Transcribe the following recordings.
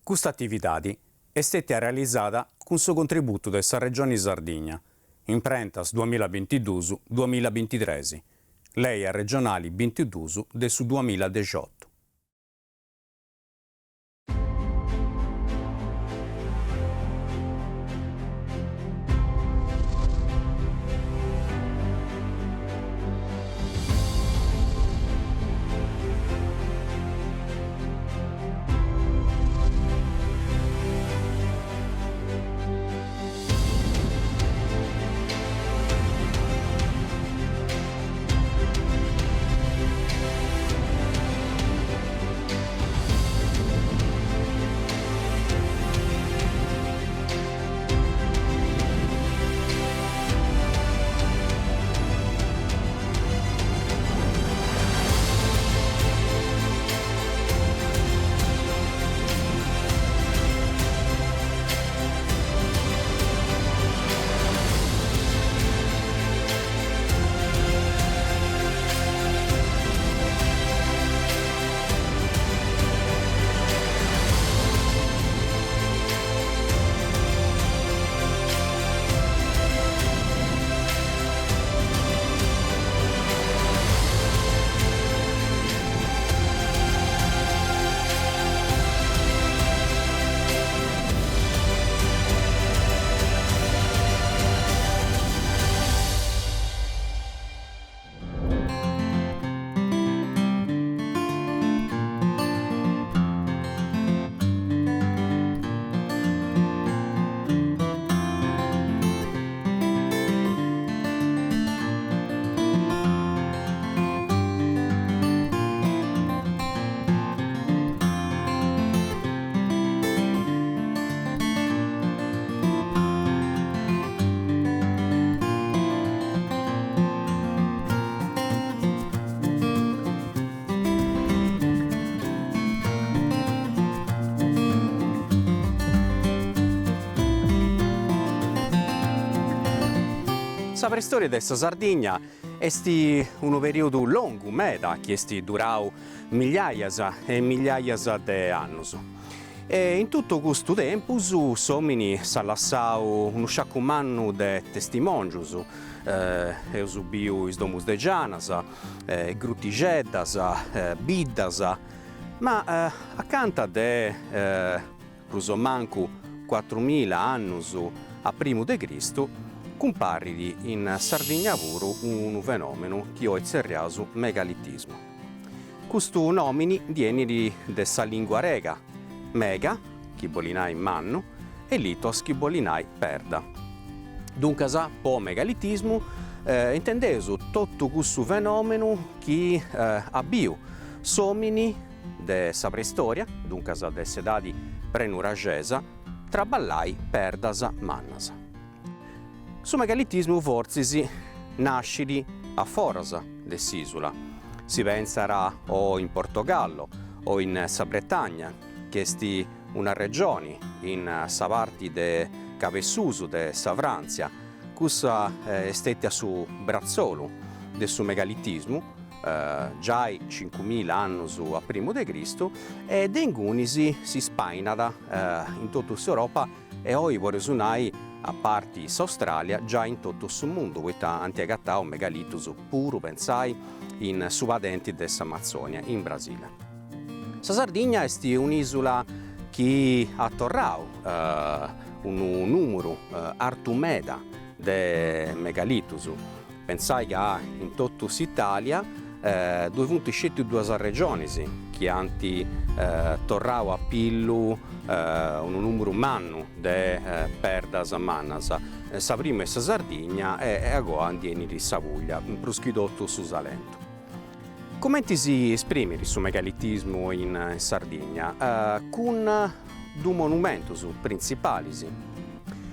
Questa attività è stata realizzata con suo contributo della Regione Sardegna, in prentas 2022-2023, lei a regionali 22 del 2018. La preistoria della Sardegna è un periodo lungo, meta, che è durato migliaia e migliaia di anni. E in tutto questo tempo, somini si lasciato uno sciacquamano di testimoni. Ho subito i domus de Gianas, gruttigeddas, biddas, ma accanto de manco 4.000 anni a primo de Cristo, comparri in Sardegna puro un fenomeno che è il megalitismo. Questo nome viene dalla lingua rega, mega, che bolinai manno, e litos, che bolinai perda. Dunque, po megalitismo, intendeso tutto questo fenomeno che abbiu somini della preistoria, dunque delle edadi prenuragesa, traballai perdas mannas. Su megalitismo forse nasce a Forosa dell'isola. Si penserà o in Portogallo o in Bretagna, che è una regione in sa parte de Cavessuso de Savranzia, questa è stata su brazzolo del suo megalitismo, già 5.000 anni a primo de Cristo, e dengunisi si spainada in tutta Europa e oggi vorrei sunai a parte Australia, già in tutto il mondo, questo antiagattao megalitus puro, pensai, in subadenti dell'Amazzonia, in Brasile. La Sardegna è un'isola che ha torrato un numero artumeda di megalitus. Pensai che in tutta l'Italia due regioni che hanno torrato a pillu un numero manno di perdas mannas. Sa prima è la Sardegna e agora andieni di Savuglia, proschidotto su Salento. Come si esprime il suo megalitismo in Sardegna? Con due monumenti principali.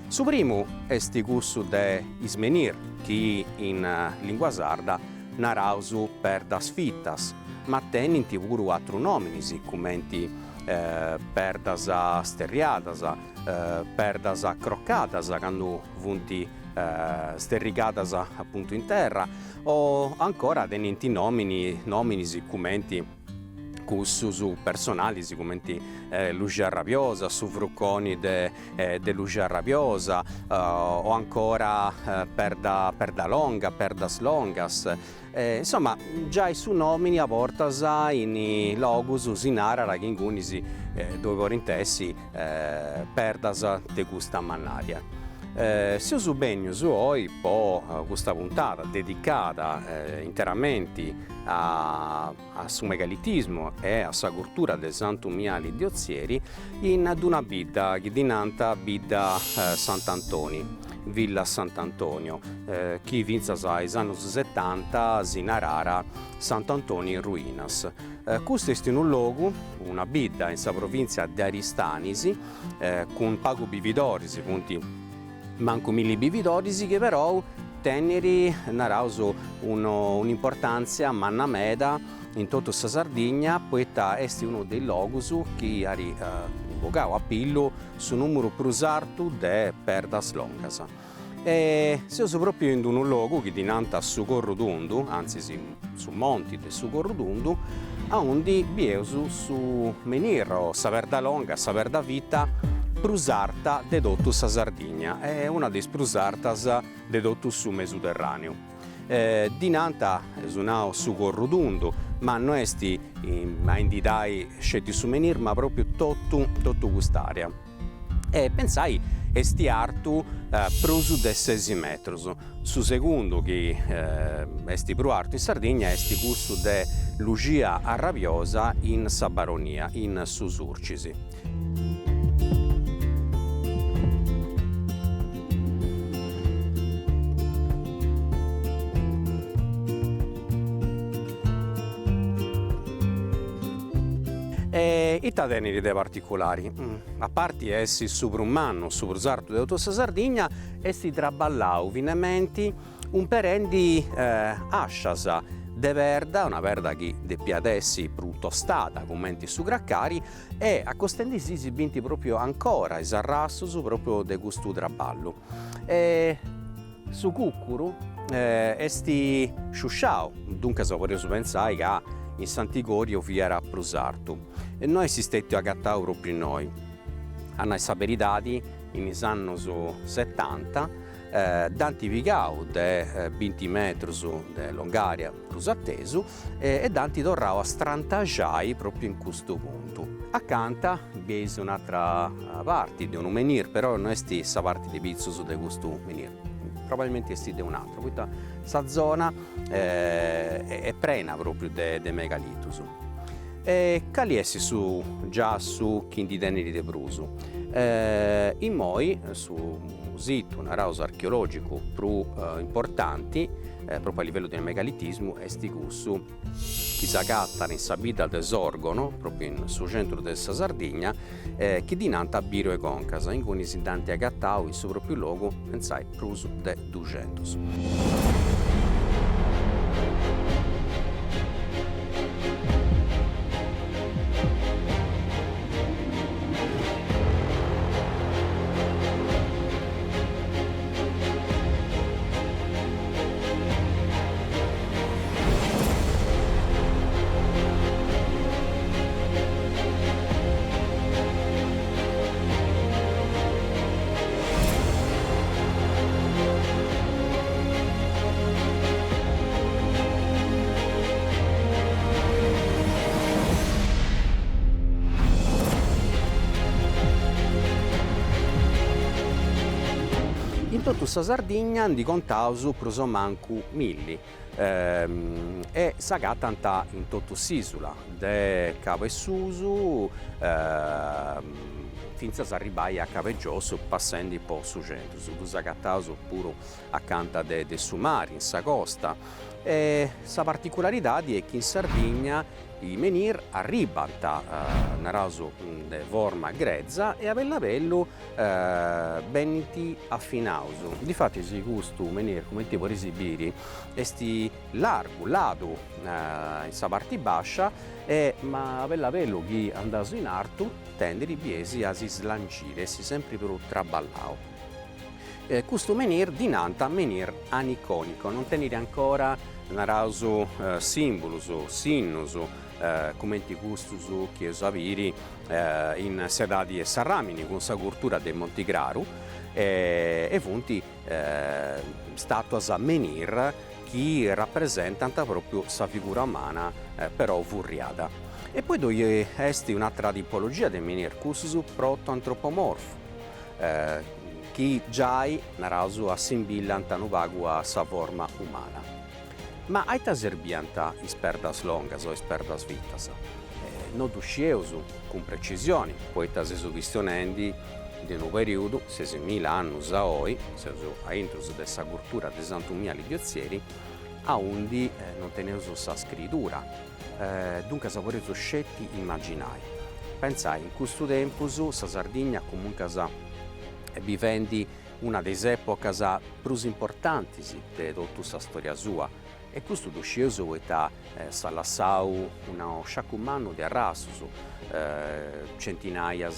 Su primo è il gusto di Ismenir, che in lingua sarda narausu perdas fittas, ma tenenti pure altri nomini, come perdas sterriadas, perdas croccadas, quando vunti sterrigadas appunto in terra, o ancora tenenti nomini commenti cussus personali, commenti luce arrabbiosa, su frucconi de luce arrabbiosa, o ancora perda longa, perdas longas. Insomma, già su nomini a portas in logus in arara che ingunisi dove vorintessi perdas de gusta mannaria. Se uso bene su oggi, questa puntata dedicata interamente al megalitismo e alla cultura del Santo Miali di Ozieri in una bidda che dinanta bidda Sant'Antonio, Villa Sant'Antonio, che vinza agli anni 70 si narara Sant'Antonio in ruinas. Questo è un luogo, una bidda in sa provincia di Aristanisi, con pago bividorisi, punti manco mille bividorisi, che però teneri narauso un'importanza manna meda in tutta questa Sardegna, poiché è uno dei luoghi che ha invocado a pillo su numero prusarto de perdas longas. E siamo proprio in un luogo che dinanta su Corrodundu, anzi su monti del su Corrodundu, a onde biesu su meniro saverda longa, saverda vita prusarta de dottus a Sardegna, è una dei prusartas de dottus su Mediterraneo. Dinanta esunao su Corrodundu, ma non esti a indidai scetti su menir, ma proprio tutto quest'area. E pensai esti artu prusu de 6 metri. Su secondo che esti pru artu in Sardegna esti gusto de Lugia Arrabiosa in Sabaronia, in Susurcisi. I tadeneri dei particolari, a parte essi suprumano, suprusarto di tutta Sardegna, essi traballau vinementi un perendi asciasa de verda, una verda che de piadessi pru tostata, commenti su graccari, e a costendisi si binti proprio ancora esarrassos proprio de gustu traballo. Su cuccuru esti sciusciau, dunque so vorrei pensare che in Sant'Igorio vi era prusartu e noi esistetti agattau proprio noi. Hanno saperidadi in anni 70 danti vigau de 20 metri de longaria prusattesu e danti torrau a strantagiai proprio in questo punto. Accanto vi è un'altra parte di un menir, però non è questa parte di pizzo di questo menir. Probabilmente è un altro. Questa zona è piena proprio di megalitus. E cali essi già su Chindi Teneri de Brusu. In moi, su un sito, un arauso archeologico più importanti, proprio a livello del megalitismo, è Stigussu, che si agatta in Sabida del Sorgono, proprio in sul centro della Sardegna, che dinanta Biro e Concasa, in cui si dante agattau in suo proprio luogo, pensai, prusu de 200. In tutta questa Sardegna di contausu pruso mancu milli e s'agattanta in tutta s'isula de Cavo e Susu finza s'arribai a Cavegioso passando po' su centro, su s'agattausu pure accanto de su mare, in sa costa. E sa particolarità è che in Sardegna i menir arribanta naraso de forma grezza e a bello benti affinauso. Difatti si gusto menir come tipo esibiri esti largo, lato in sa parte bascia ma a bello chi andaso in artu tende i biesi a si slancire, si sempre per traballao. Questo menir dinanta menir aniconico, non tenere ancora narauso simbolus, sinnus, commenti gustus che usaviri in sedadi e sarramini con sa cultura de Montigraru e vunti statuas a menir che rappresentano proprio sa figura umana però vurriata. E poi dove esti un'altra tipologia di menir cussus proto-antropomorfo che già narasu assimbillant nu pagu a sa forma umana. Ma aita serbianta isperdas longas o isperdas vitas? Non duscieus con precisione, poitta se su questionendi di un periodo, 6.000 anni a oi, a intrus dessa cultura de Santumia Lidiozieri, a undi non teneus sa scrittura, dunque saporeus scetti immaginai. Pensai, in questo tempo sa Sardigna comunque vivendi una delle epoche più importanti di tutta la storia sua. E questo duscioso poiché s'ha lasciato uno sciacumano di arrassus, centinaia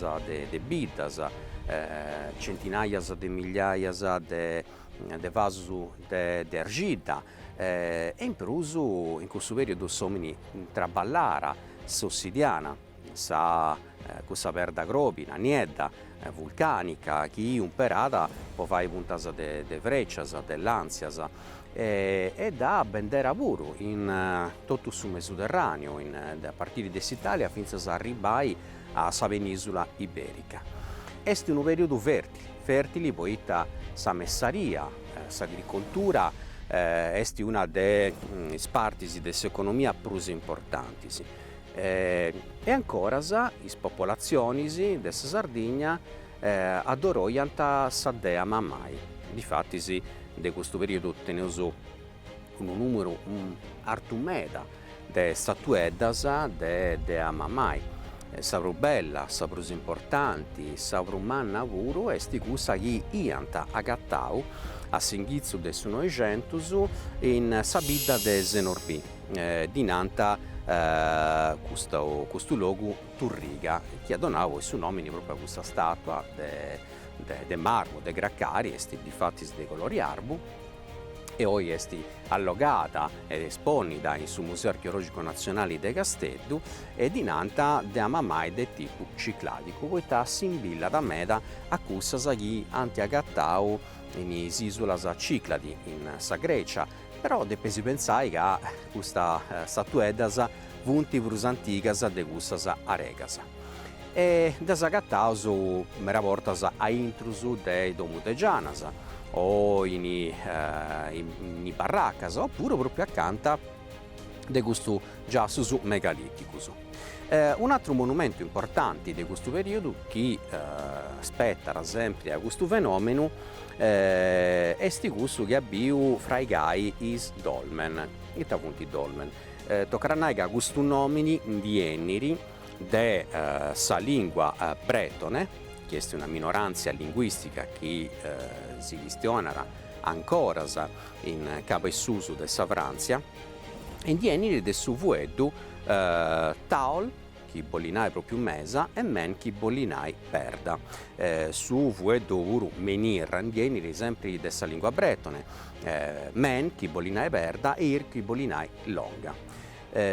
di bitas, centinaia di migliaia di vasos di argilla e in più in questo periodo somini traballara s'ossidiana, questa perda grobina, niedda, vulcanica, che imperata può fare puntas de freccias, de lanzias, e da bendera pure in tutto il Mediterraneo, a partire dall'Italia fino ad arrivare a sa penisola iberica. È un periodo fertile, poiché sa messaria, s'agricoltura è una delle parti dell'economia più importanti. E ancora le popolazioni della Sardegna adoroiant sa dea Mamai. Difatti, in questo periodo teneus un numero artumeda di statueddas de dea Mamai. Sa più bella, sa più importante, sa più manna puro est cussa chi iant agattau a s'inghizzu del 900 in sa bidda de Zenorbì, dinanta questo luogo Turriga, che ha donato il suo nome proprio a questa statua de marmo, de graccari, est difatti de colori arbu, e oggi è allogata ed esponida in su Museo Archeologico Nazionale de Casteddu e dinanta de Mamai de tipo cicladico, poiché simbilla da meda a cussas chi anti agattau in isisolas Cicladi in sa Grecia, però depesi pensare che questa statueddas vunti prus antigas de cussas aregas. E desagattaus mera portas a intrus de domu de Gianas o in barracas, oppure proprio accanto de questo giassus megaliticus. Un altro monumento importante di questo periodo che spetta sempre a questo fenomeno è questo che abbiamo fra i gai is dolmen, e appunto dolmen. Toccherà che questo nome di Enniri de sa lingua bretone, che è una minoranza linguistica che si questiona ancora in capo e susu de sa Francia, e di Enniri de su vuedu taol, chi bollinai proprio mesa, e men chi bollinai perda. Su vuedu uru menir, di Enniri sempre de sa lingua bretone, men chi bollinai perda e ir chi bollinai longa.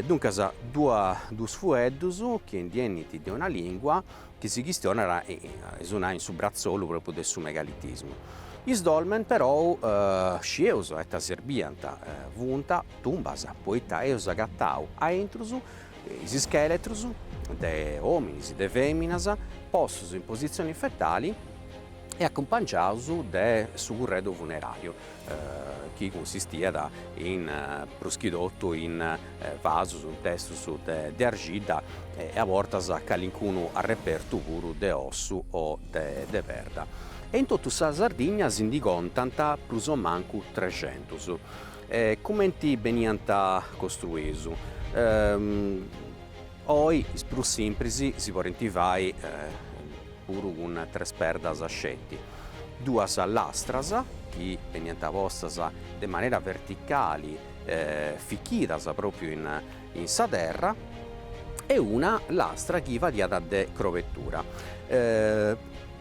Dunque, due fueddus che indienniti di una lingua che si questiona in su brazzolo proprio del suo megalitismo. Is dolmen però scieus et serbiant vunta tumbas, poitta eus agattau a intrus is scheletrus de hominis de feminas possus in posizioni fetali e accompagnaus de su curredo funerario, che consistia in proschidotto in vasus, un testus de argilla e a vortas calincuno a repertu puru de ossu o de perda. E in tutta sa Sardigna si indicontant plus o mancu 300. Commenti beniant costruisu. Oi, più semplici, si può rentivai puru con tres perdas scetti. Duas lastras, che veniant postas de maniera verticali, ficchidas proprio in sa terra, e una lastra che vadiata de crovettura.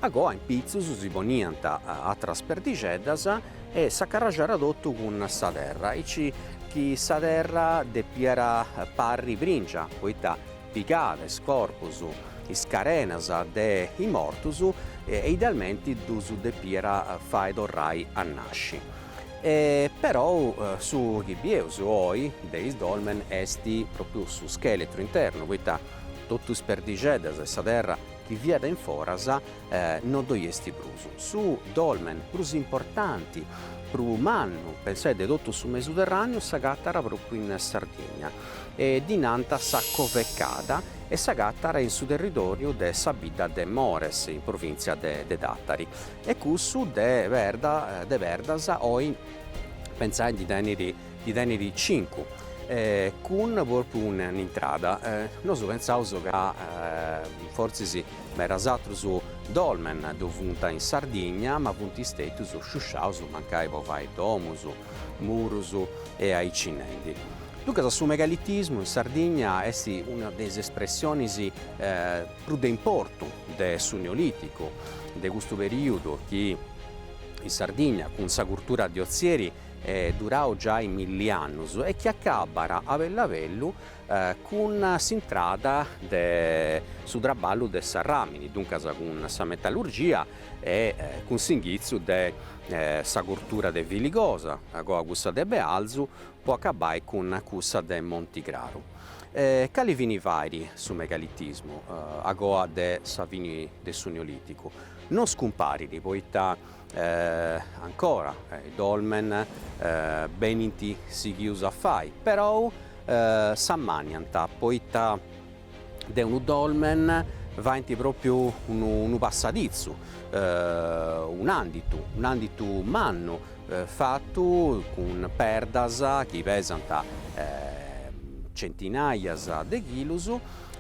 Agora in pizzus si poniant a trasperdiceddas e s'accarraggiara tutto con sa terra e ci chi sa terra de piera parri bringia, poita pigade, scorpusu, iscarenas de immortusu e idealmente dusu de piera fai dorrai a nasci. Però su Ghibieus oi deis dolmen esti proprio su scheletro interno, poita totus perdigedas e sa terra chi vieda in forasa non doiesti brusu. Su dolmen prus importanti, pru mannu, pensate tutto su Mediterraneo, sa gattara proprio in Sardegna e dinanta sa Coveccada e sa gattara in su territorio de Sabida de Mores in provincia de Dattari e cussu de Verdas oi pensai di tenere 5 con proprio un'entrata noi pensiamo che forse sì era esatto su dolmen dovunta in Sardegna ma punti stati su Sciusciau su mancai povai domus murusu e ai cinendi. Dunque su megalitismo in Sardegna è una delle espressioni più di importo del Neolitico, di questo periodo che in Sardegna con sa cultura di ozieri durau già in 1000 anni e che accabara a Vellavellu con s'entrata su traballo de Sarramini, dunque con sa metallurgia e con s'inghizio de sa cultura de Viligosa, a cussa de Bealzu, può accabare con cussa de Montigraro. Cali vini vari su megalitismo, a goa de sa vini de su Neolitico. Non scomparili, poiché ancora i dolmen beninti si chiusa a fai, però s'ammanianta, poiché de un dolmen vanti proprio un passadizzo, un anditu manno fatto con perdas che pesanta centinaia di chilus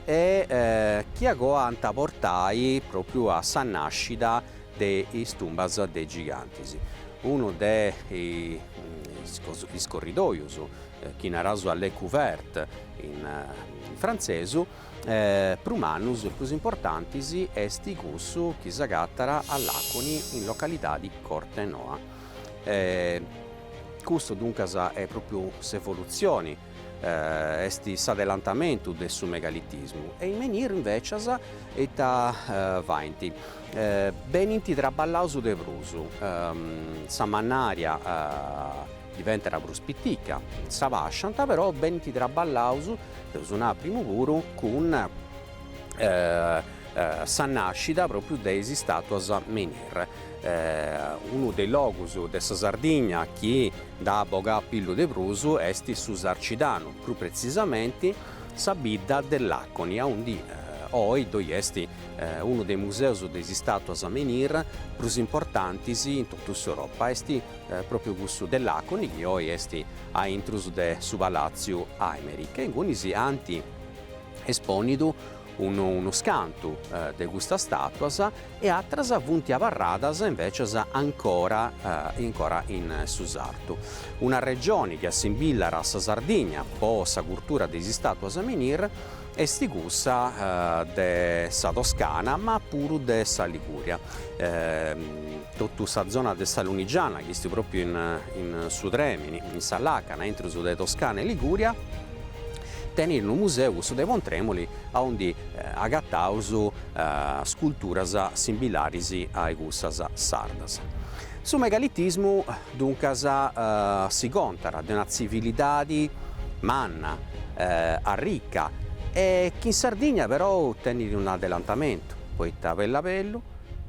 e che agoanta portai proprio a sa nascita dei stumbas dei giganti. Uno dei corridoios che naraso alle couverte in francese prumanus più importanti esti cussu che s'agattara all'Aconi in località di Cortenoa. Questo dunque è proprio s'evoluzioni esti s'adelantamento del suo megalitismo e in menir invece eta vainti beninti traballaus de brusu sa mannaria diventerà prus pittica sa vascianta però beninti traballaus usuna primo puru con sa nascita proprio dei statuas menir. Uno dei logos de sa Sardegna che da bogà pillo de brusu esti su Sarcidano, più precisamente sa bidda dell'Aconi, onde oi doi esti uno dei musei dei statuas menir più importanti in tutta Europa, esti proprio questo dell'Aconi che oi esti a intrus de su Palazzo Aimeri, che in cui si anti esponido uno scanto di questa statua e altre vunti avarradas invece ancora in Susartu. Una regione che assimila a Sardegna po' sa cultura dei statua a menir e stigussa de sa Toscana ma pure de sa Liguria. Tutta sa zona de sa Lunigiana che sti proprio in Sudremini, in Salacana, entro su de Toscana e Liguria tenere un museo su dei Vontremoli onde agattaus sculturas similari ai gussas sardas. Su megalitismo dunque si contara di una civiltà manna, ricca e che in Sardegna però tenere un adelantamento, poiché Vellavellu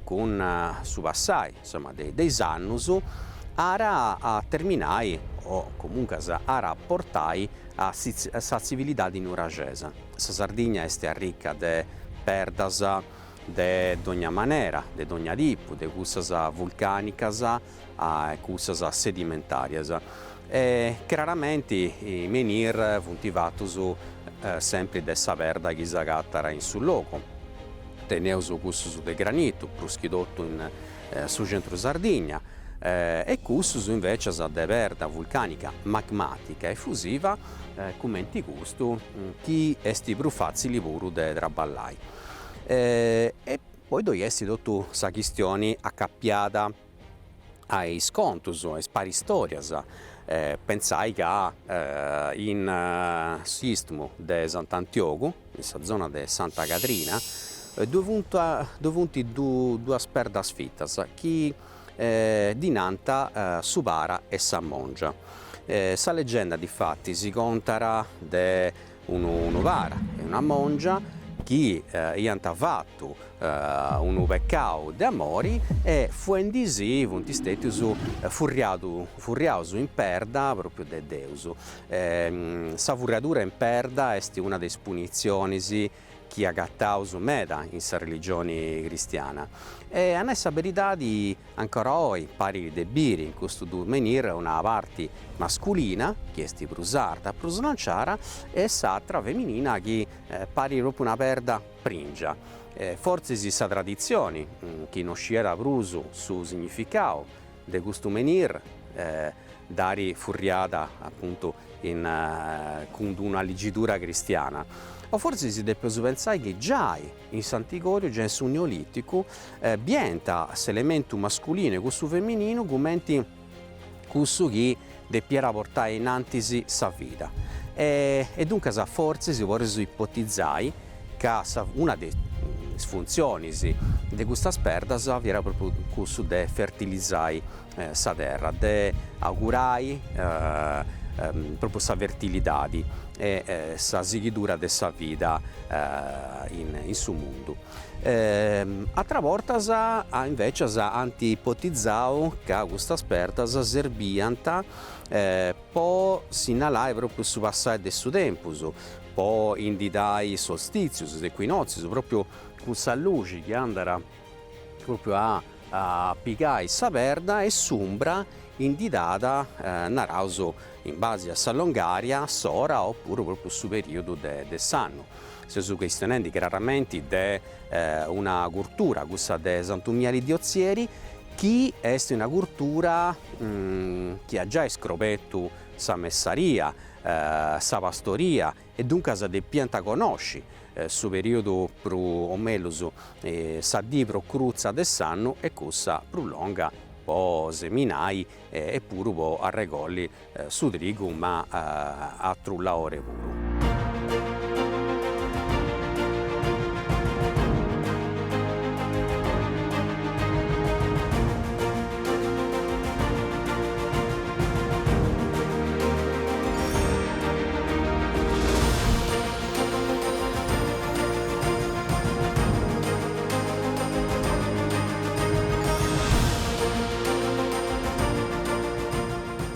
con su passai insomma dei annus ara a terminare o comunque ara portai a sa civiltà di Nuragesa. Sa Sardegna è ricca de perdas de d'ogna manera, de d'ogna tipu, de cussas vulcanicas e cussas sedimentarias. E chiaramente i menir funtivatus sempre de sa verda che s'agattara in sul loco. Teneus cussus de granito, pruschidotto in su centro Sardegna. E cussus invece de verda vulcanica magmatica e fusiva commenti gusto chi esti più facili puru de traballai e poi doi esti tutto sa questione accappiata ai scontus, ai spari storias Pensai che in Sistmo de Sant'Antioco, in questa zona di Santa Catrina, due sperdas fittas, chi dinanta Supara e Sammongia. Sa leggenda difatti si contara de unu vara e una mongia chi iant fatto unu peccau de amori e fuendisi funt istetius furriaus in perda proprio de Deus. Sa furriadura in perda est una de punitionis chi agattaus meda in sa religione cristiana. E a nessa verità ancora oggi pari de biri in questo menire una parte masculina, che è prusarda, prusnanciara, e s'altra femminina che pari proprio una perda pringia. Forse si sa tradizioni, chi non sciera prusu su significato de questo menire, dari furriata appunto con una ligitura cristiana. O forse si deve pensare che già in Sant'Igorio, già in su Neolitico, bienta l'elemento mascolino e questo femminino commenti questo che deve portare in antisi sa vita. E dunque forse si vuole ipotizzare che una delle funzioni di questa sperdas era proprio questo di fertilizzare sa terra, di augurare proprio sa fertilità e sa sigidura de sa vita in su mondo. Altra volta invece ha antipotizzao che questa spertas serbiant po segnalare proprio su passare del suo tempo, po indicare solstizius, equinozius, proprio con sa luce che andrà proprio a piccare sa perda e sombra indicata narauso in base a Salongaria, Sora oppure proprio su periodo del sanno. Si sono questionando chiaramente di una cultura, questa de Santumieri Diozieri, che è una cultura che ha già scropetto sa messaria, sa pastoria e dunque sa de pianta conosci su periodo pro o meglio sa di pro cruzza del sanno e cosa pro longa po' seminai e pure po' arregolli su trigo ma a trullaore puro.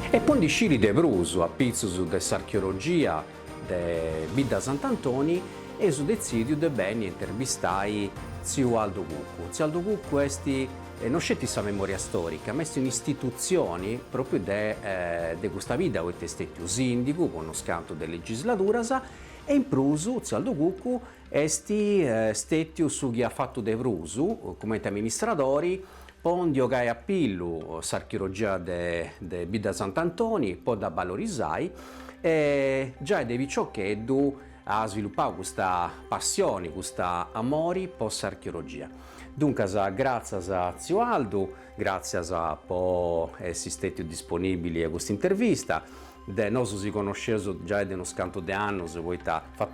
E poi di sciri de Brusu, a pizzus de s'archeologia de Bidda Sant'Antoni e su decidio de bene intervistai zio Aldo Cuccu. Zio Aldo Cuccu non c'è sa memoria storica, ma è un'istituzione proprio de questa vita, che è stato sindaco, conoscanto de legislaturas, e in Prusu, zio Aldo Cuccu, è stato su chi ha fatto de Prusu, come amministratori, Pondio che a Pillu, s'archeologia de Bidda Sant'Antoni, poi da valorizzare, e già devi ciò che ha sviluppato questa passione, questa amore per l'archeologia. Dunque, grazie a zio Aldo, grazie a po' essere stati disponibili a questa intervista. Noi si conosciamo già da uno scanto di anni, poi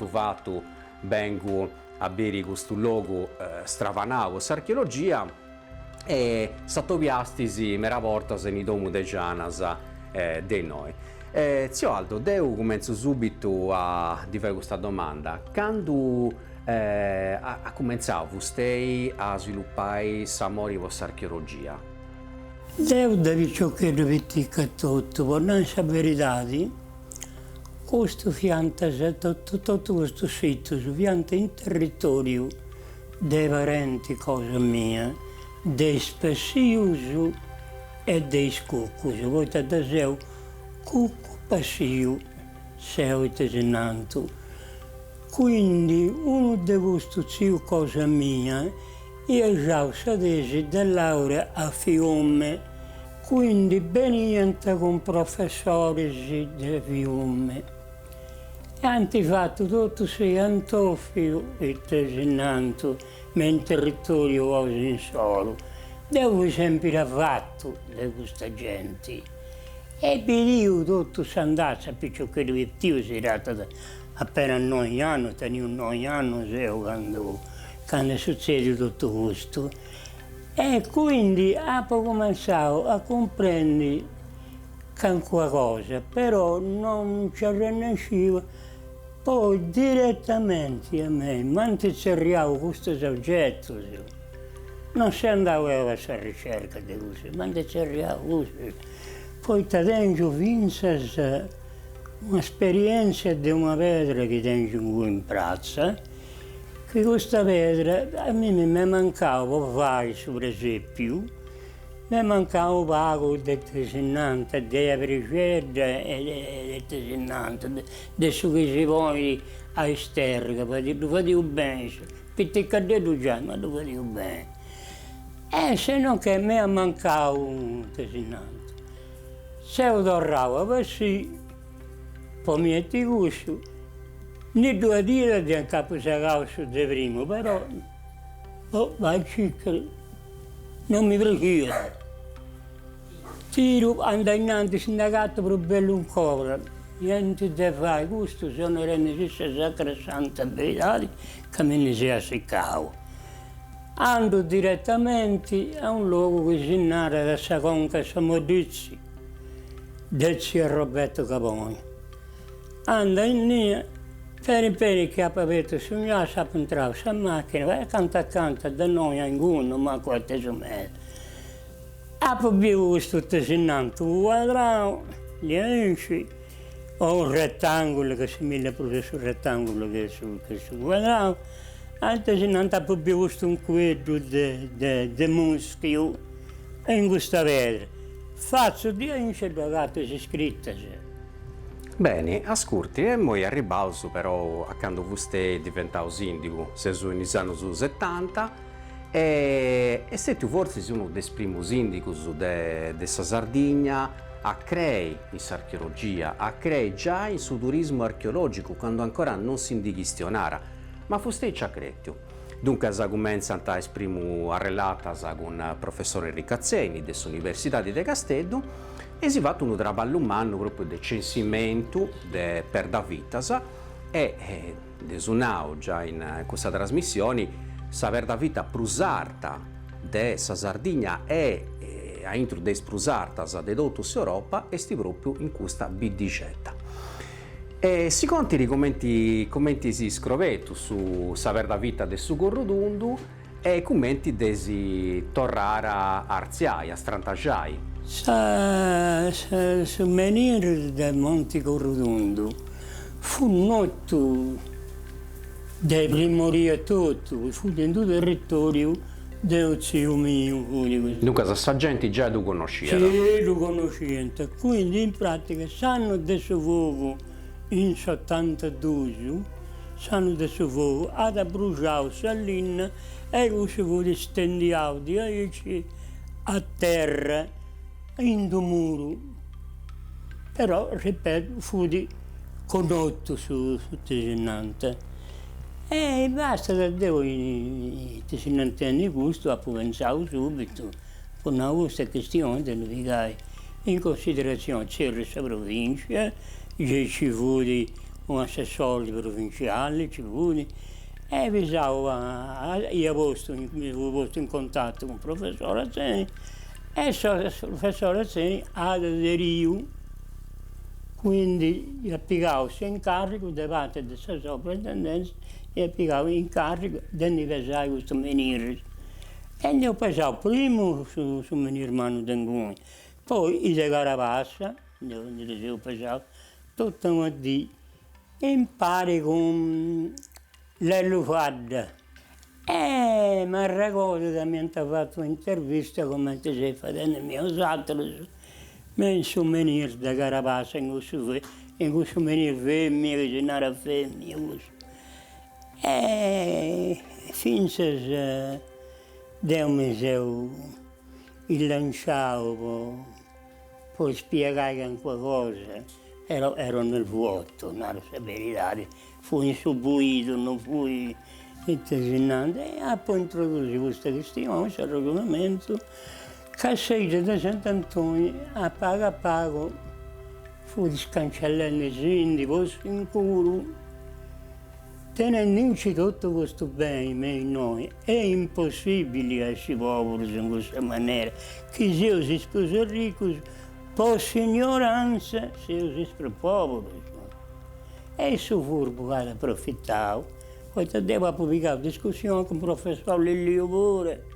fatto, vengo a bere questo luogo stravanavo l'archeologia. E satoviastisi mera volta se mi domu de gianas de noi. Zio Aldo, devo comincio subito a di fare questa domanda. Quando ha cominciato vostei a sviluppare s'amore per l'archeologia? Devo dire ciò che ripetica tutto, per non sapere dati, questo fianta, tutto questo sito, fianta in territorio dei parenti, cosa mia, dei spessius e dei scuccus. Voi da seu, cuccu passiu, seu tesinanto. Quindi, uno di questi zio cosa mia, io già sadesi dell'aurea a Fiume, quindi veniente con professori di Fiume. E hanno fatto tutto sei Antofio e tesinanto, mentre il territorio così in solo. Devo sempre fatto di questa gente. E pedivo tutto si andasse, perché che si era appena 9 anni, tenivo 9 anni quando succede tutto questo. E quindi ho cominciato a comprendere qualcosa, però non ci riuscivo. Poi direttamente a me, mentre cercavo questo soggetto, non si andava a questa ricerca di questo, mentre cercavo questo. Poi dentro vinse un'esperienza di una pedra che tengo in piazza, che questa pedra a me mi mancava fare, per esempio, mi mancava pago del tesinante, della precedda e del tesinante, adesso che si vuole a esterga, lo facevo bene, perché cadetto già, ma lo facevo bene. Se non che mi mancava un tesinante. Se lo tornavo così, poi mi è gusto, ne 2 dire di un capo sagato su di primo, però, vai cicca, non mi piaceva. Tiro, andai innanzi, sindacato per bello un coro, niente da fare, questo sono le necessarie sacrosante abilità che me ne si asseccavo. Ando direttamente a un luogo che si narra da Saconca Samodizzi, Dezzi e Roberto Caponi. Ando in lì, per che aperto su mia sapeva entrare su macchina, vai accanto da noi a Ingunno, ma qualche metro. Abbiamo questo tesinante, un quadrato, gli enci, o un rettangolo che simile proprio sul rettangolo che sul quadrato. Al tesinante abbiamo visto un quadro di muschio in questa pedra. Faccio di enci e l'ho si scritta. Bene, ascolti, e poi arrivato però a quando vostè diventato sindaco, se sono iniziato su 70, e se tu forse sei uno dei primi sindicus della Sardegna a creare questa archeologia, a creare già il suo turismo archeologico, quando ancora non si indichionara, ma foste ci ha creato. Dunque, si comincia a esprimere a relata con il professore Ricazzeni dell'Università di De Castello e si fa un lavoro umano proprio del censimento per da vitas e desunao già in questa trasmissione saper da vita prusarta de sa Sardegna e a intro des prusartas de totus Europa e sti proprio in questa bidicetta. E si conti i commenti si scrovetu su saper da vita de su Corrodundu e commenti desi torrara arziai, a strantajai. Sul menire del Monte Corrodundu fu notto dai primori a tutto, fu in tutto il territorio del zio mio. Dunque, questa gente già lo conosceva? Sì, lo conosceva. Quindi in pratica sanno del suo fuoco in 72, sanno del suo fuoco, ad bruciato Salina e lo si fu stendiato di aici a terra in do muro. Però, ripeto, fu conotto su Tesinante. E basta che devo i tesinantenni gusto, ho pensato subito, con una questa questione di navigare in considerazione c'era questa provincia, ci fu un assessore provinciale, ci fu, e io avevo posto in contatto con il professore Azzeni e il professore Azzeni aderiva. Quindi io applicavo sia incarico da parte della soprintendenza e applicavo incarico dell'università di questo menire. E ne ho pensato prima su menire Manu Danguni, poi in Carapassa, ne ho pensato tutta una di impari con l'Ellufadda. E mi ricordo che mi hanno fatto un'intervista come ti sei facendo il mio altro. Men su menire da Carapassa in questo menire femmina, che ce n'era femmina. E finché Dio mi il lanciavo per spiegare qualcosa, ero nel vuoto, non era verità, fui insubuito, non fui intesinante. E poi introdusi questa questione, questo argomento. Casseggio da Sant'Antonio a pago fu di scancellare quindi fosse in culo, tenendoci tutto questo bene noi. È impossibile essere poveri in questa maniera, che se io si sposa ricco, per ignoranza, se io si sposa povero. E su furbo che approfittavo, poi devo pubblicare discussione con il professor Lillio pure,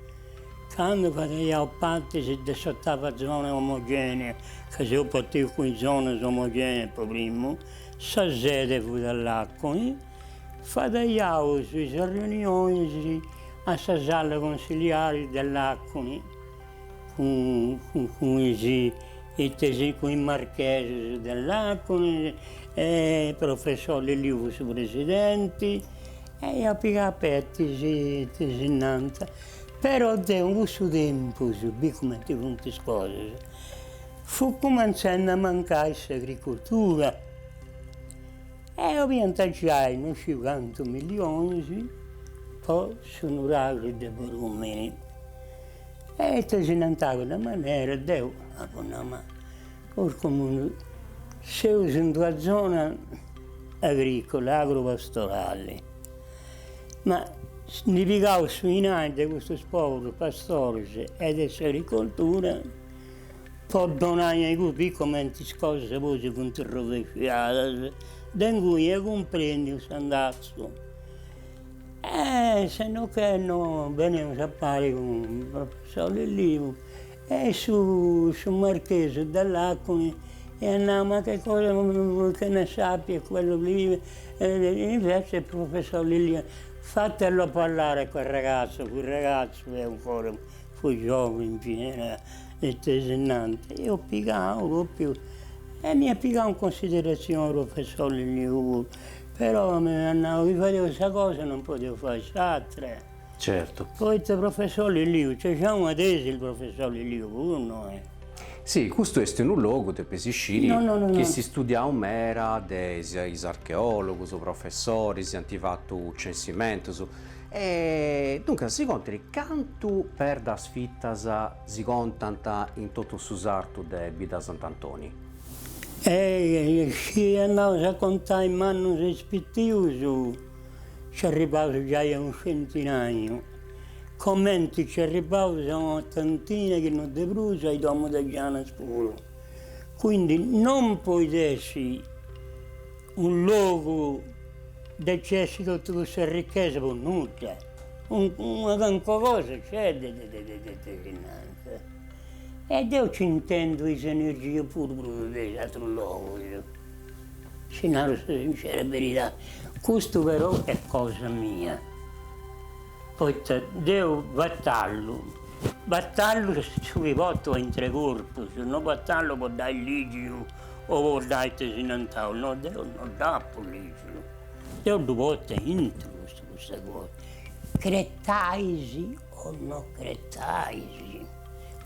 quando faceva parte si sottava zone omogenee, che se io partivo con zone omogenee per primo, sa sede fu dall'acqua, facevamo sulle riunioni a sala consigliare dell'acqua, con i marchesi dell'acqua, il professor Lillio fu presidente, e io pigliavo aperti, innanzi. Però da un questo tempo, come ti quante cose, fu cominciando a mancare l'agricoltura. E ho piantato non ci 50 milioni, poi sono rari dei volumi. E si nantava da maniera, devo, ma se uso in una zona agricola, agropastorale, ma ne piegavo sui nani di questo sport pastorici e dell'agricoltura, per donare ai gruppi come cose poi con rovesciate, da cui io comprendi il sandazzo. Se no che non veniamo a fare con il professor Lillio, e su Marchese dell'Acqua, e andavamo a che cosa che ne sappia quello lì, invece il professor Lillio, fatelo parlare quel ragazzo è ancora fu giovane in piena e tesinante. Io piegavo più e mi ha piegato in considerazione il professor Lillio, però andavo a fare questa cosa non potevo fare altra. Certo. Poi il professor Lillio, c'è un adesso il professor Lillio pure noi. Sì, questo è un luogo di Pesisciri che si studia mera dei archeologi, i professori, si hanno fatto censimento. E dunque, si conta quanto per da sfittas si contano in tutto l'usarto di Vita Sant'Antoni? Ci andavo a contare in mano rispettivi, ci arrivavo già a un centinaio. Commenti ci arrivavano una tantina che non è brucia e dopo da Giana scuro. Quindi non può essere un luogo dove c'è tutta questa ricchezza per nulla. Una cosa c'è di finanza. E io ci intendo questa energia pure di altro luogo. Se non è sincera verità. Questo però è cosa mia. Poi devo battallo sui voto in tre corpi, se non battallo può dare il ligio o può dare il tesinantale, no, devo non dare il ligio, devo due volte intro questa cosa, cretaisi o non cretaisi,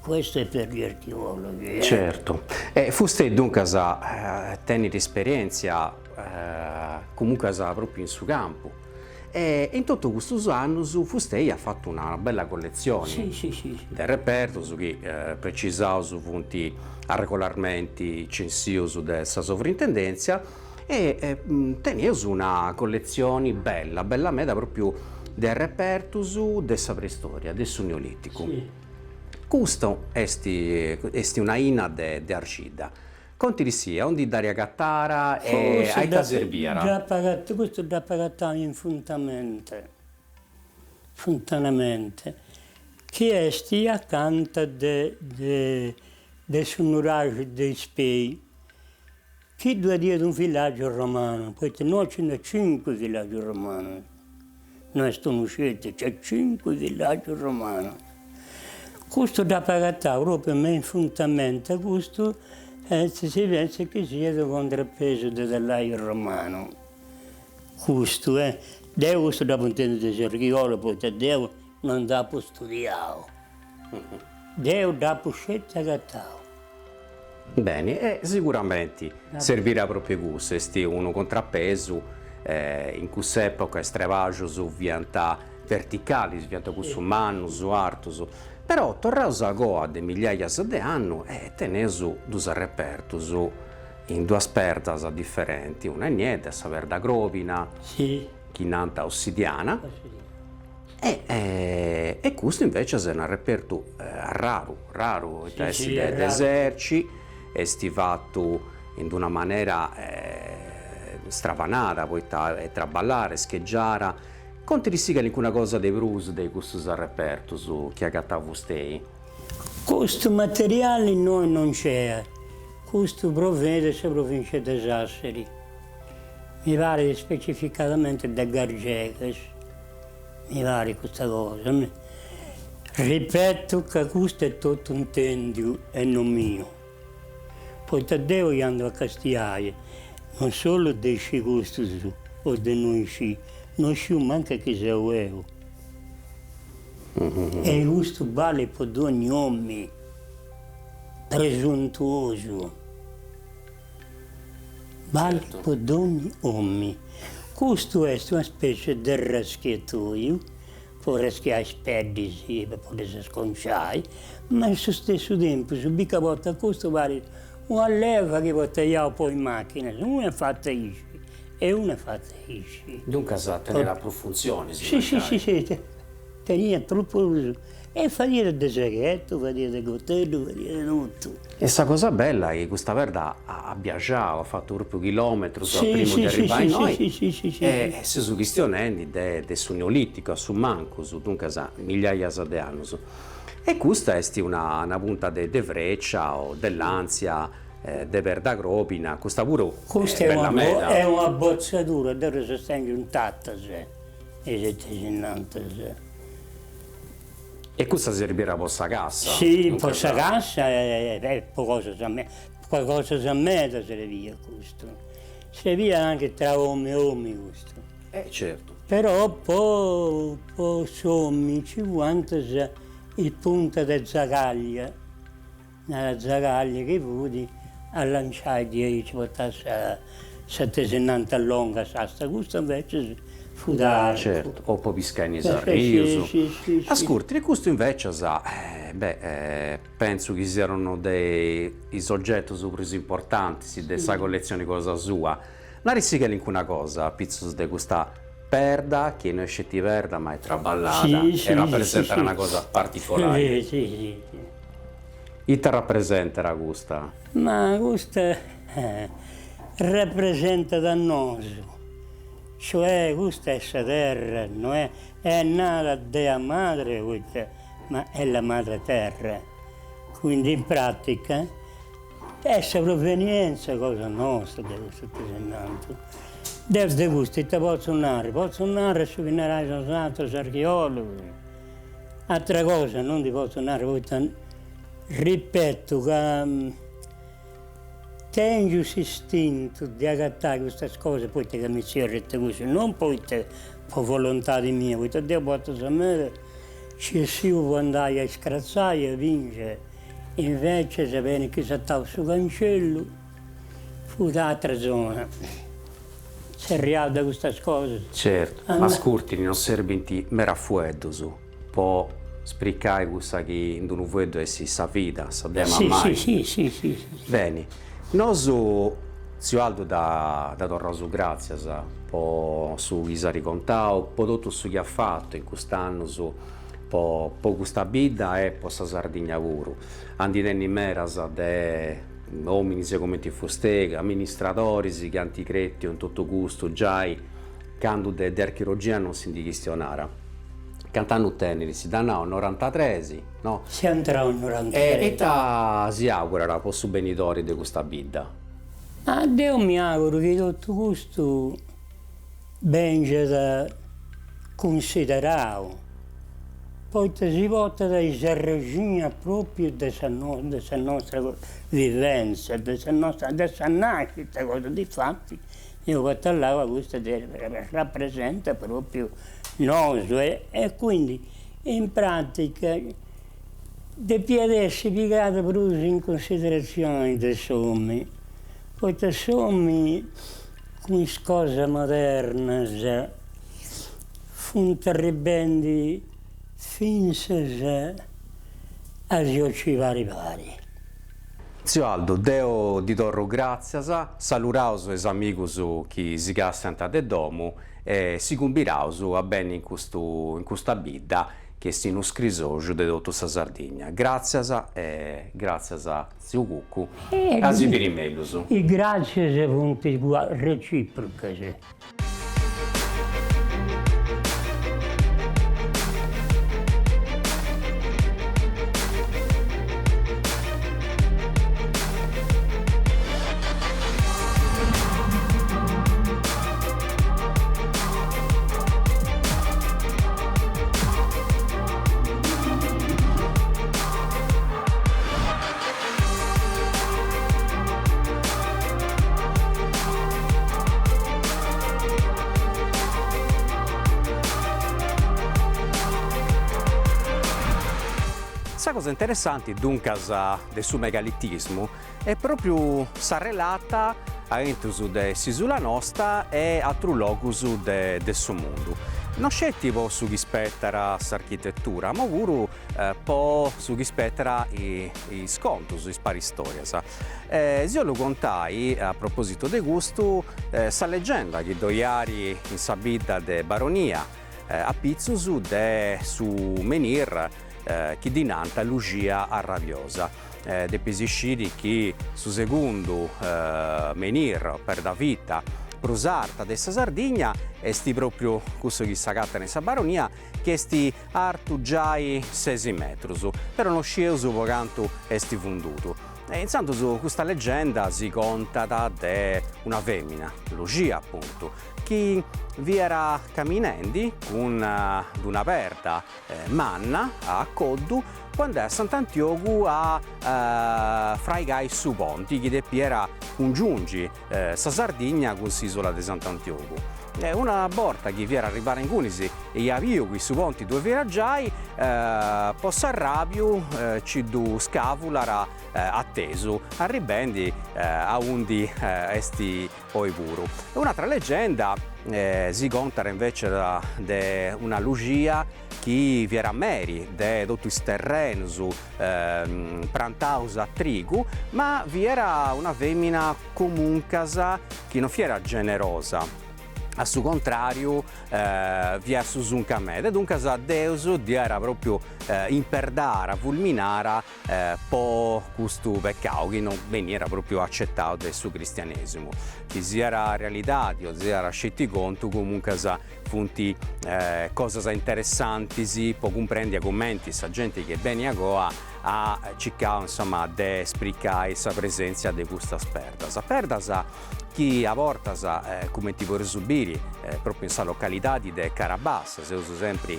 questo è per gli archeologi. Certo, fuste dunque a tenere esperienza comunque proprio in suo campo. E in tutto questo anno Fustei ha fatto una bella collezione sì. del reperto su che precisava su punti a regolarmenti censioso della sovrintendenza e teneva una collezione bella meda proprio del reperto su della preistoria, del neolitico. Sì. Questo è una ina de Arcida. Conti di sia, onde Daria Gattara e Aita Serbiera. Questo da pagato fontanamente, che è accanto del sonoraggio dei spei, che due di un villaggio romano, poi noi ce ne 5 villaggi romani, noi stiamo usciti, c'è 5 villaggi romani. Questo da pagato proprio me fontanamente, questo si pensa che sia il contrappeso dell'aio romano. Questo è. Devo questo da puntino di Serghiolo, poi devo non da studiare. Devo da puscetta gattao. Bene, e sicuramente servirà proprio questo, è uno contrappeso in quest'epoca estrevaggio su vianta verticali, su vianta questo umano, su arto, però tornato a goa de migliaia di anni e teneso dus repertus in due aspertas differenti, una è niente, sa verda grovina, Sì. chinanta ossidiana, e questo invece è un reperto raro, i testi sì, dei è raro. deserci, è stivato in una maniera stravanata, poi traballare, scheggiara. Conti di una cosa dei brus, dei gustos al reperto, su chi ha gattato stei? Questo materiale noi non c'è, questo provvede da provincia di Sassari, mi pare specificatamente da Gargegas, mi pare questa cosa. Ripeto che questo è tutto un tendio e non mio. Poi Taddeo io ando a Castiaia, non solo dei sci gusti o dei noi sci, non sci manca che se avevo. E il gusto vale per ogni uomo, presuntuoso. Vale per ogni uomo. Questo è una specie di raschiatoio, per raschiare speddi, sì, per poter sconciare, ma allo stesso tempo, se mica volta questo vale una leva che può tagliare poi in macchina, una è fatta isci e una è fatta isci. Dunque sa tenere più funzioni, Sì, tenia troppo uso. E fa dire del seghetto, fa dire del gotello, fa dire tutto. E questa cosa bella è che questa verda ha viaggiato, ha fatto un chilometro prima di arrivare a noi. Sì. E se su questione del neolitico, su manco, su dunque migliaia di anni. E questa è una punta di freccia o dell'ansia, di verda gropina, questa pure Questa è una bozzatura, dove si stanno un tattase, e si E questa servirebbe a vostra cassa? Sì, questa cassa è qualcosa a metà serviva questo. Serviva anche tra uomini e uomini questo. Certo. Però poi sommi ci vuole il punto del zagaglia, nella zagaglia che vudi a lanciare 10 portasse a 790 lunga sasta, questo invece fu da Certo, o poi piscani sarriuso. Sì. Ascolti, e questo invece penso che siano dei soggetti super importanti di questa collezione cosa sua. La risigala in una cosa, pizzos di questa perda, che non è scetti verda ma è traballata e rappresenta una cosa particolare. Sì. E ti rappresenta la gusta? Ma questa rappresenta dannoso, cioè questa è questa terra, non è nata Dea madre, ma è la madre terra, quindi in pratica essa provenienza cosa nostra di questo presentante. Desde questi ti posso andare su venerai sono stato archeologo, altra cosa non ti posso andare, ripeto che tengo questo istinto di agattare queste cose, poi che mi si rette così, non poi per volontà di mia, poi Dio porta a me, ci si può andare a scrazzare e vincere, invece se viene che si attava sul cancello, fu da altra zona, si rialda queste cose. Certo, ma scurti, non serventi mera fueddo su, può spricare questa che in un fueddo è sa vita, sa dema mai. Sì. Bene. Nosu, zio Aldo da Torrosu grazie po su Isari Contao, po tutto su che ha fatto in quest'anno su po questa bida e po sa Sardegna pure. Andinenni meras de uomini come ti fustega, amministratori che anticretti in tutto gusto già quando de archeologia non si questionara. Cantando teneri si danno 93, no? Si andrà a 93. E si augura posso benitori di questa bidda? Ma Dio mi auguro che tutto questo venga da considerato. Poi si vota dai serregini proprio della nostra vivenza, della nostra nascita, cosa di fatti. Io vado là, questo rappresenta proprio noi e quindi in pratica deve essere piegato proprio in considerazione dei sommi, poi dei sommi con cose moderne funzionerebbero finché a giochi vari. Zio Aldo, Deo di Dorro grazias, saluraus es amigos chi si gastant de domu e si cumbiraus a bene in questa bidda che si nu scrisoju de tutta sa Sardigna. Grazias e grazias a zio Cuccu a si meglus. I grazie sunt reciproche. La cosa interessante, dunque, del suo megalitismo è proprio sa relata a entus de s'isula nostra e altri luoghi del suo mondo. Non scettivo su chi spettera l'architettura, ma pure po' su chi spettera i scontos, i spari storie. Io lo contai, a proposito di gusto, sa leggenda che doiari in sabida de baronia a Pizzusu de su menir chi dinanta Lugia a Raviosa. De pesiscidi che su secondo menir per da vita prosarta dessa Sardigna esti proprio questo che s'agatta nella baronia che esti artu giai 6 metri, però non scieuso quanto esti funduto. E intanto su questa leggenda si conta da una femmina, Lugia appunto, che vi era camminando con una perda manna a Coddu quando è a Sant'Antioco a fraigai su ponti che era congiungi sa Sardigna con l'isola di Sant'Antioco. Una volta che vi era arrivare in Cunisi e avvio qui su ponti dove viaggiai posso arrabio ci du scavulara atteso arribendi a undi esti poi puro. Un'altra leggenda si conta invece di una Lugia che vi era meri de tutto il terreno prantaus a trigu, ma vi era una femmina comuncasa che non era generosa. A suo contrario, vi è su un camede, dunque a Deus di era proprio imperdare, fulminare po' questo peccato che non veniva proprio accettato del suo cristianesimo. Che si era realtà, o si era scetti conto, comunque funti cose interessanti, si può comprendere commenti, sa gente che bene a goa a cercare insomma di spiegare la presenza di questa perdas. La perdas che a volte, come ti vorrei subire, proprio in questa località di Carabassa, si usa sempre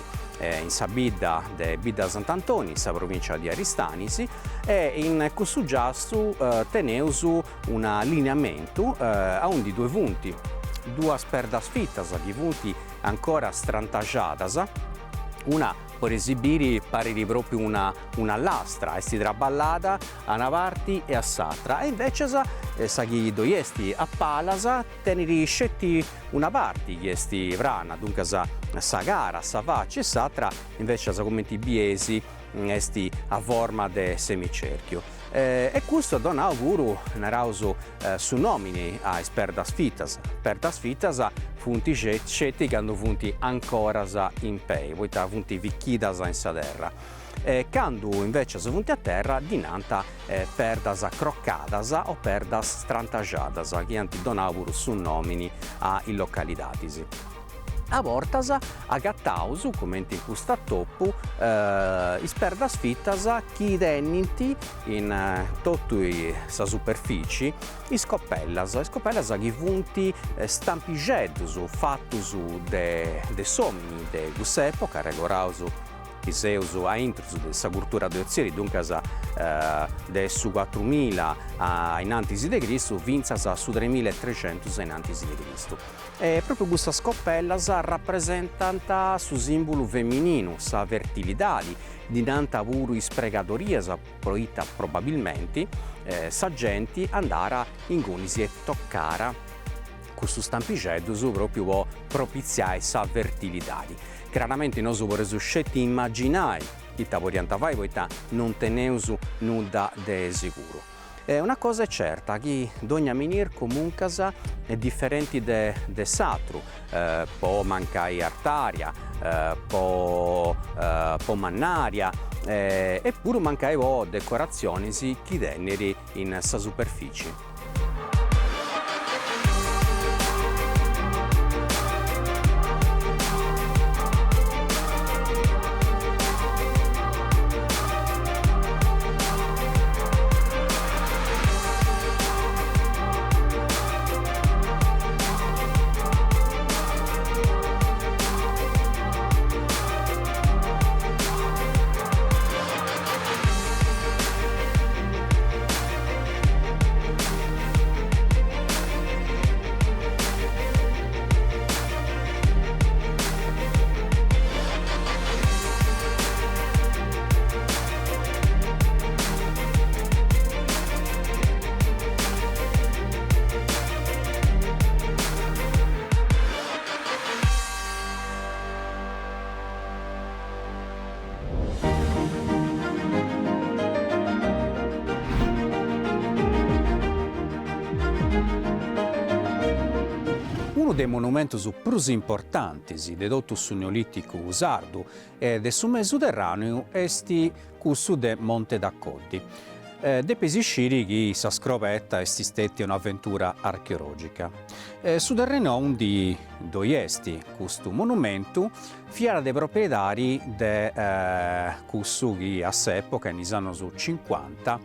in Sabidda de Bidda Sant'Antonio, in questa provincia di Aristanisi, e in questo giasto teneus un allineamento a un di due punti, due perdas fittas, di punti ancora strantagiatas, una per esibire pare proprio una lastra, e si traballata a una parte e a s'altra, e invece sa chi doiesti a palasa tenere scetti una parte che esti vrana, dunque sa gara, sa faccia e s'altra invece sa come i biesi esti a forma de semicerchio. E questo dona auguro narauso su nomini a perdas fitas funti scetti che hanno funti ancora in pei, poi funti vicchidas in sa terra. Quando invece sono funti a terra dinanta perdas croccadas o perdas strantagiadas che hanno donato su nomini a localitadisi. A vortas agattaus, come in questa toppu, is perdas fittas chi denniti in tutta sa superficie i scoppellas che funti stampigedus fattus de somni de quest'epoca, regoraus Iseus a intrus della cultura de ozieri, dunque de su 4000 in antisi de Cristo, vinzas su 3300 in antisi de Cristo. E proprio questa scoppellas rappresentano su simbolo femminino, sa fertilidade, dinanta pure ispregatorias proita probabilmente, sa gente andare in gonisi e toccare questo stampiceddo proprio può propiziare sa fertilidade. Chiaramente noi vorremmo scetti immaginare che ta porianta vai, poiché non teneus nulla di sicuro. Una cosa è certa, che ogni minir comunque è differente da satru, può mancare artaria, può mannaria, eppure mancare decorazioni che denneri in sa superficie. Uno dei monumenti più importanti di tutto il Neolitico sardo e del Mediterraneo è questo del Monte d'Accoddi. Depesi sciri che si scopetta è stata un'avventura archeologica. Su terreno di doiesti questo monumento, fiera dei proprietari di questo che a quell'epoca, negli anni 50,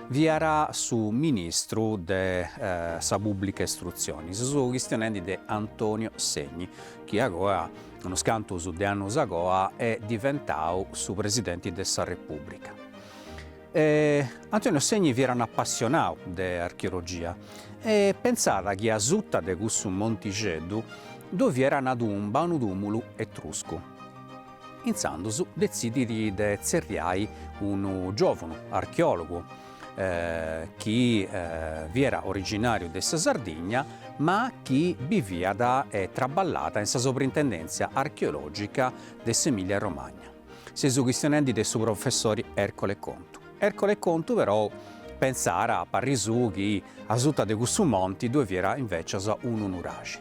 vi era su ministro della pubblica istruzione, su questione di Antonio Segni, che ora, uno scanto su 2 anni ago, è diventato su presidente della Repubblica. Antonio Segni vi era un appassionato di archeologia e pensava che a sutta di questo Monticello dove era una tomba, un tumulo etrusco. Insandosu decide di zerriare un giovane archeologo che vi era originario della Sardegna, ma che viveva e traballata in sovrintendenza archeologica dell'Emilia Romagna. Si è questionando del suo professore Ercole Contu. Ercole Contu però pensava a Parrisù che a sutta di questo monte dove era invece un unurage.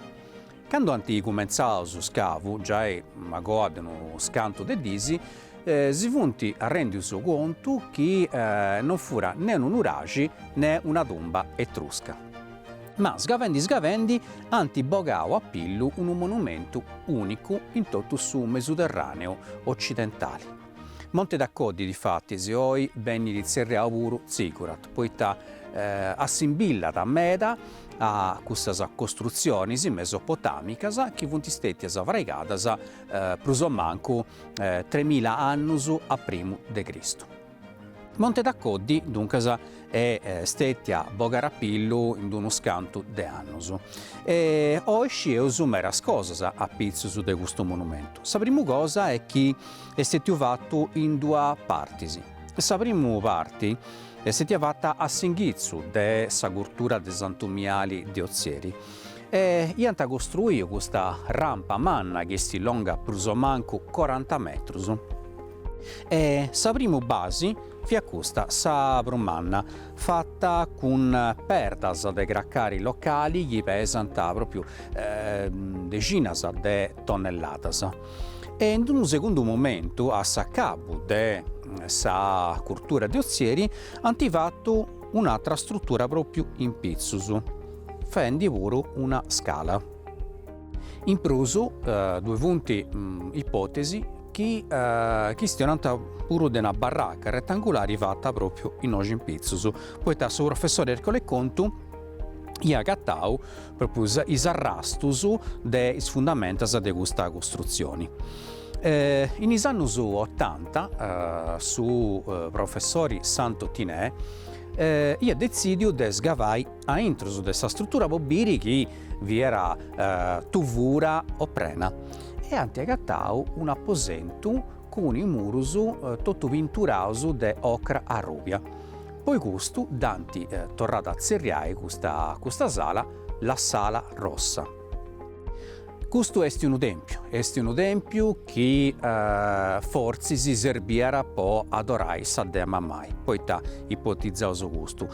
Quando anti cominciava su scavo, già è magari uno scanto de disi, si funti a rendersi conto che non fura né un unurage né una tomba etrusca. Ma sgavendi, anti bogao a pillu un monumento unico in tutto su Mediterraneo occidentale. Monte d'Accoddi, difatti, se oggi venne di Zerriao puro sicurato, poiché assimbilla da meda a queste costruzioni mesopotamiche che furono state avraicate manco 3000 anni a primo de Cristo. Monte d'Accoddi, dunque, è stato bogarapillo in uno scanto di anni. E oggi scieusu meras cose a pizzo di questo monumento. La prima cosa è che è stato fatto in 2 parti. La prima parte è stata fatta a Singhizzu, della cultura dei santumiali di Ozieri. E hanno costruito questa rampa manna che si longa manco 40 metri. E la prima base fi accosta sa brumanna fatta con perdas de graccari locali che pesano proprio decinas de tonnelladas. E in un secondo momento, a saccabu de sa cultura di Ozieri, hanno fatto un'altra struttura proprio in pizzus, fendi pure una scala. In proso, 2 punti ipotesi che stiano pure di una baracca rettangolare fatta proprio in oggi in pizzus. Poi il suo professore Ercole Contu ha gattau proprio i arrastus dei fondamenti di questa costruzione. In anni 80, su professore Santo Tinè, ha deciso di sgavare a intro questa struttura bobiri che vi era tuvura o prena e ha gattau un apposento con i murus tutto pinturato di ocra a rubia. Poi questo, Danti tornata a zerriare questa sala, la Sala Rossa. Questo è un tempio che forse si servira per adorare Sadde Mamai, poi sta ipotizzato questo.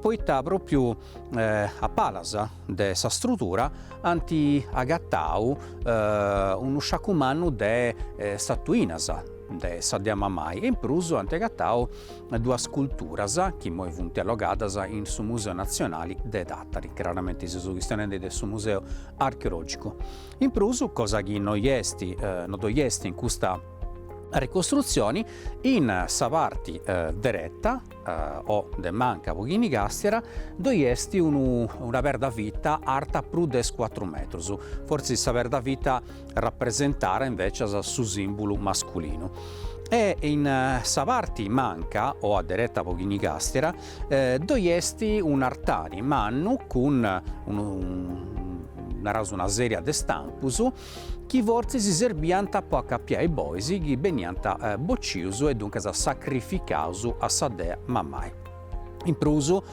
Poi sta proprio a palasa dessa struttura anti agattau uno sciacumano de statuinas de Sadde Mamai e in pruso ante agattau due sculturas che poi funti allogadas in su Museo Nazionale de Tattari, chiaramente si sono del suo museo archeologico. In pruso, cosa che non doiesti in questa ricostruzioni, in sa parte diretta o de manca pochini gastiera, doiesti una verda vita arta più di 4 metri. Forse sa verda vita rappresentare invece su simbolo masculino. E in sa parte manca o a diretta pochini gastiera doiesti un artani mannu con una serie di stampus chi forse si servianta po' a capire i boisi che venianta bocciuso e dunque sacrificato a Sadde Mamai. In pruso,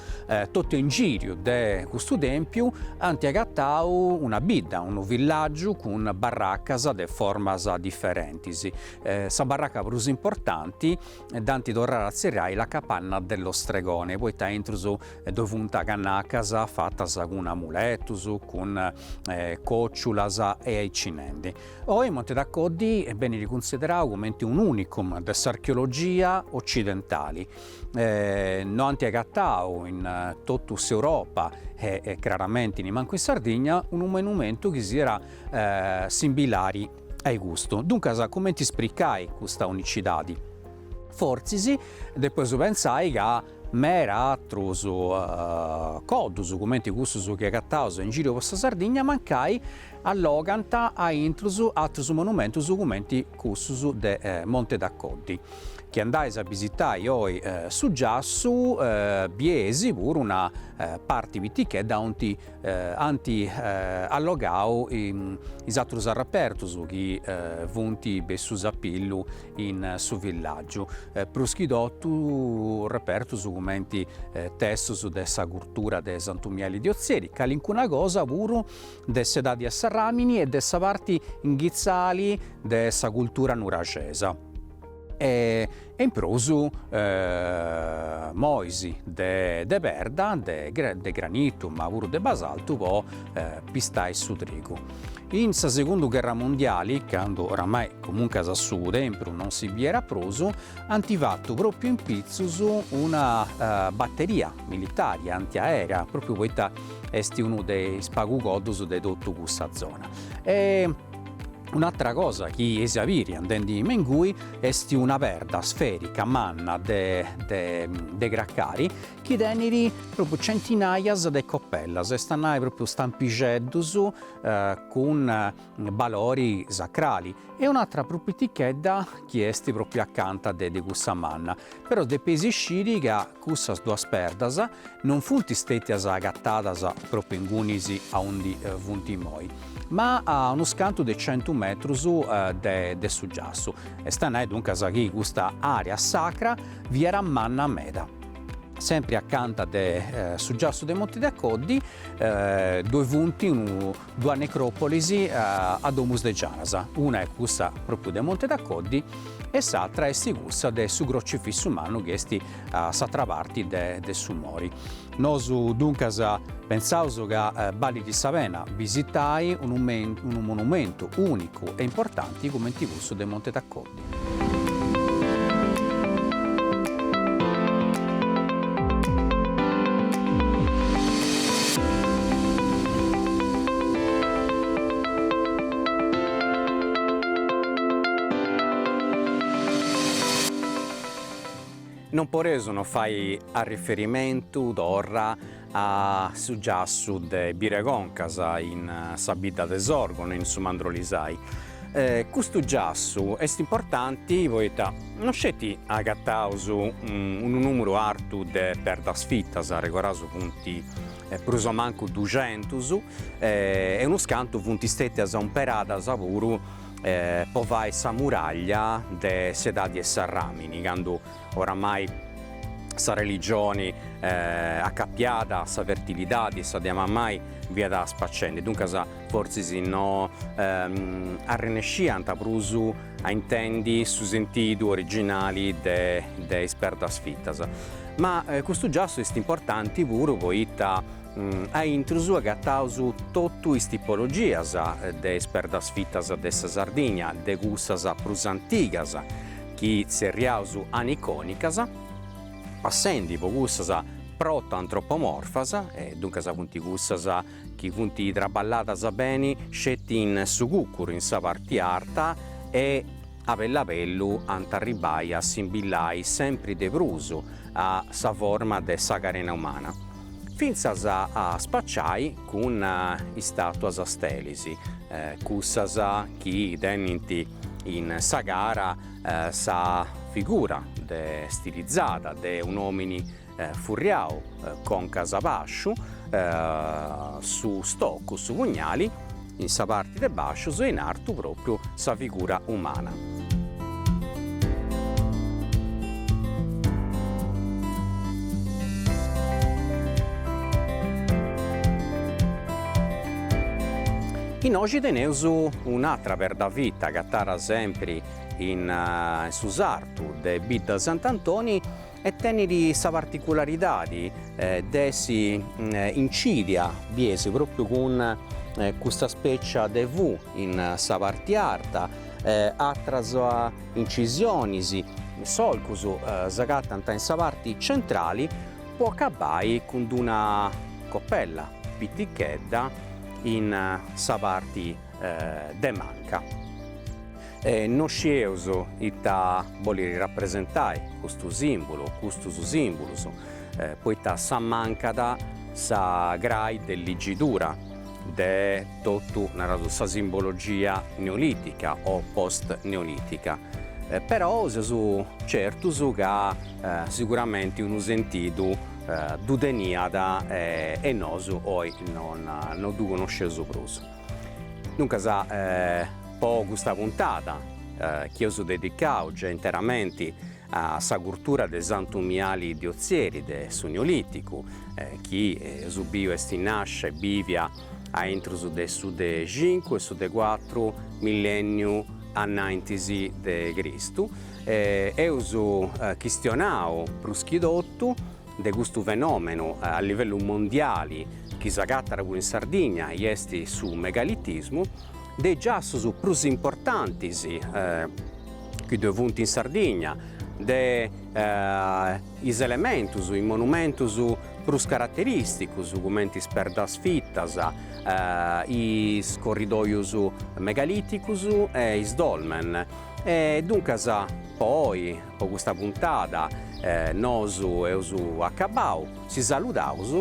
tutto in giro di questo tempio, hanno agattau una bidda, un villaggio con barraccas di forme differenti. Sa barracca più importante, danti torrare a zerrai la capanna dello stregone, poi sta entro dovunta cannacas fatta con amuletus, con cocciulas e aicinenti. Oggi Monte d'Accoddi è bene riconsiderato come un unicum dell'archeologia occidentale. Non agattau in tutta Europa e chiaramente in manco in Sardegna un monumento che si era similari ai gusto. Dunque, come ti spiegai questa unicità? Forse, poi pensai che mera altros codus, come questo che agattau in giro per Sardegna, mancai alloganta a intrus altri monumenti come questo de Monte d'Accoddi. Che andai a visitare oggi su Giassu, biesi pure una parte vitichedda anti allogau i altri arrapertus che vunti bessus a pillu in su villaggio. Proschidottu repertus come testus dessa cultura de Santumieli di Ozieri, calincuna cosa pure desse dadi a Sarramini e dessa parti inghizzali dessa cultura nuragesa. E in prosu moisi de verda, de granito, ma pure de basalto, po pistai su trigo. In sa seconda guerra mondiale, quando oramai comunque a su tempio non si vi era proso, antivatto proprio in Pizzus una batteria militare antiaerea, proprio questa è uno dei spagugodus de tutto questa zona. Un'altra cosa che esaviri andando in Mengui è una verda sferica manna de graccari che deniri proprio centinaia di coppellas e stanno proprio stampigeddus con valori sacrali e un'altra proprio etichetta che è proprio accanto de questa manna. Però de pesi sciri che queste due perdas non funti stetias agattadas proprio in gunisi a undi vunti moi, ma a uno scanto di 100 metri de su Giassu. E stanno dunque a questa area sacra vi era manna meda. Sempre accanto su Giassu dei Monti d'Accoddi, due vunti, due necropolisi a Domus de Gianasa. Una è questa proprio dei Monti d'Accoddi e l'altra è questa del su crocifisso umano che è s'altra parte de su mori. Nosu dunque pensavo che Bali di Savena visitai un monumento unico e importante come il questo dei Monti d'Accoddi. Non poreso non fai a riferimento d'orra a su Giassu de Biregoncas in Sabida de Sorgono in su Mandrolisai. Questo Giassu è importante, poeta, non scetti agattausu un numero artu de perdas fittas, regoraso punti pruso manco 200, e uno scanto punti stettias a un perada savuru povai sa muraglia de Sedadi e Sarramini, quando oramai sa religione accappiata, sa fertilità, sa diamo mai via da spaccende. Dunque forse si no arrenescianta prusu a intendi su sentido originali de sperdas fittas. Ma questo già è importante pure poitta a intrusu agattausu tottu is tipologias de sperdas fittas de sa Sardigna, de gussas prus antigas, chi serriausu aniconicas, passendi po gussas proto-antropomorfas, e dunque punti gussas chi punti traballatas bene, scetti in su cuccuru in sa parte arta e a pellapellu antarribai a simbillai sempre de prusu a sa forma de sa carena umana. Finzas a spacciai con istatuas stelisi, cussas chi tenenti in sa gara sa figura stilizzata de un uomini furriau con casapasciu su stocco, su pugnali, in sa parte de basciu e in artu proprio sa figura umana. In oggi teneus un'altra perda vita che attara sempre in su sartu de Bidda Sant'Antoni e tenere sa particolarità di desi incidia biesi proprio con questa specie de V in sa parte arta, attras incisioni, solcus sagattanta in sa parte centrali, può accabai con una coppella pittichedda in sa parte de manca. Non sceus ita voleri rappresentare questo simbolo, poitta sa mancata sa grai dell'igitura de tottu sa simbologia neolitica o post-neolitica. Però su certus che sicuramente un sentido dudeniada e nosu oi non du conoscesu prusu. Dunque po' questa puntata che io dedicau già interamente a sa cultura de santumiali diozieri de su Neolitico, chi subio esti nasce bivia a intrus de su de 5 e su de 4 millenniu annantisi de Cristu. Eusu chistionau pruschidottu de questo fenomeno a livello mondiale che s'agattara pure in Sardegna e esti su megalitismo, de giassus prus importantis che dovuti in Sardegna, de is elementus, i monumentus prus caratteristicus, come sperdas fittas, is corridoius megaliticus e is dolmen. E dunque poi, con questa puntata, nosu eusu accabau, si salutaus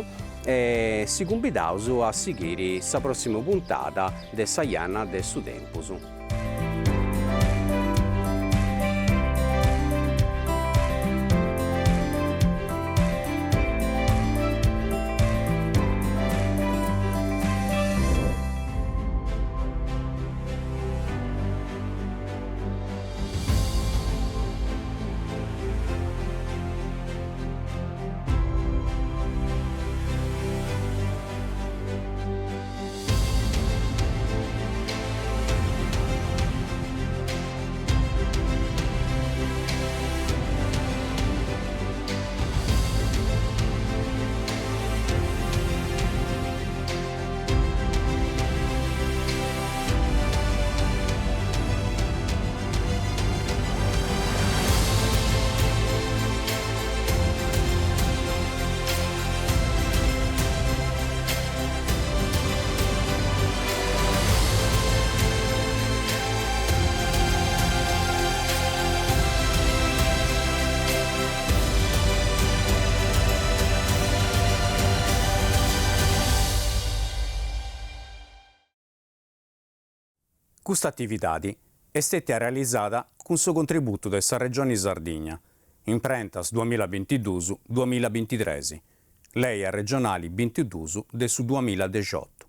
e si convidaus a seguire sa prossima puntata de Saiana de su Tempus. Questa attività è stata realizzata con il contributo della Regione Sardegna, in prentas 2022-2023, lei è regionali 22 del 2018.